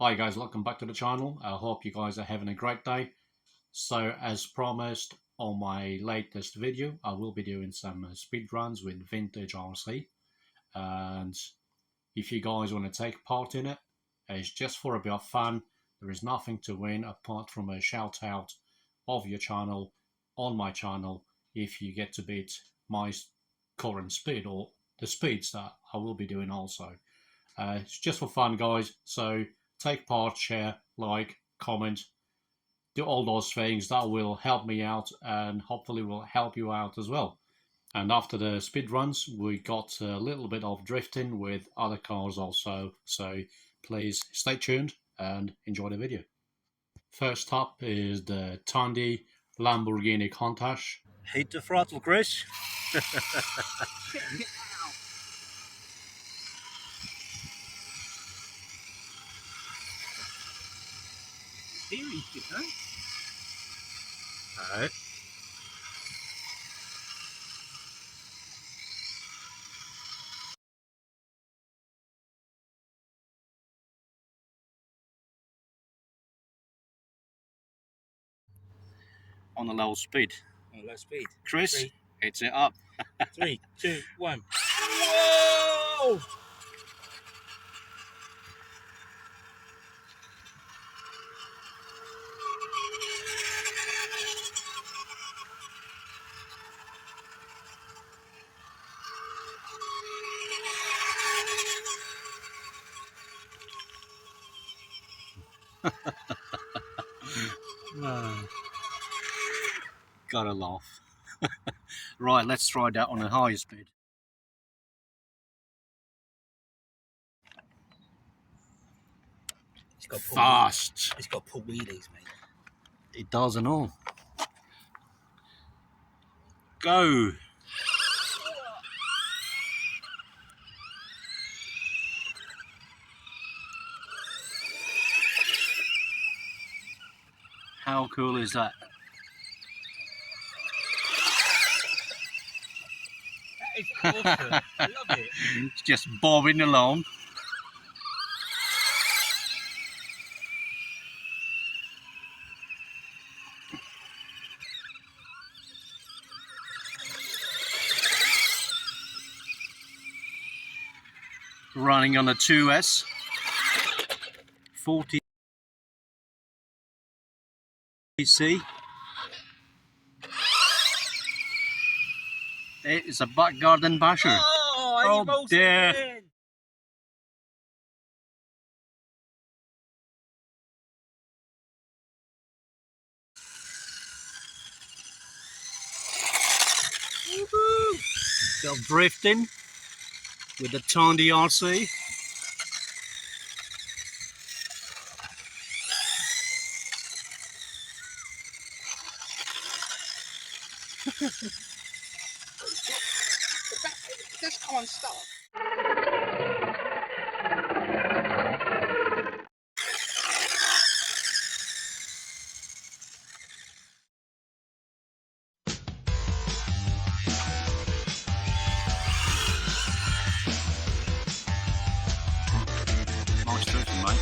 Hi guys, welcome back to the channel. I hope you guys are having a great day. So as promised on my latest video, I will be doing some speed runs with Vintage.rc, and if you guys want to take part in it, it's just for a bit of fun. There is nothing to win apart from a shout out of your channel on my channel if you get to beat my current speed or the speeds that I will be doing also. It's just for fun, guys, so take part, share, like, comment, do all those things. That will help me out and hopefully will help you out as well. And after the speed runs, we got a little bit of drifting with other cars also, so please stay tuned and enjoy the video. First up is the Tandy Lamborghini Countach. Hit the throttle, Chris. Alright. On a low speed. On low speed. Chris, hits it up. 3, 2, 1. Whoa! Gotta laugh. Right, let's try that on a higher speed. It's got Fast. It's got pull wheelies, mate. It does and all. Go. How cool is that? That is awesome. I love it. It's just bobbing along. Running on a 2S. 40 cc. It is a back garden basher. Oh dear. Again. Woohoo! Still drifting with the Tandy.rc. Just can't stop. Nice drifting, mate.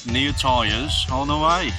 New tyres on the way.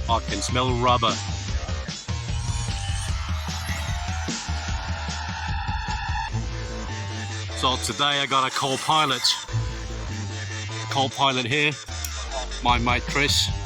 I can smell rubber. So today I got a co-pilot here. my mate Chris.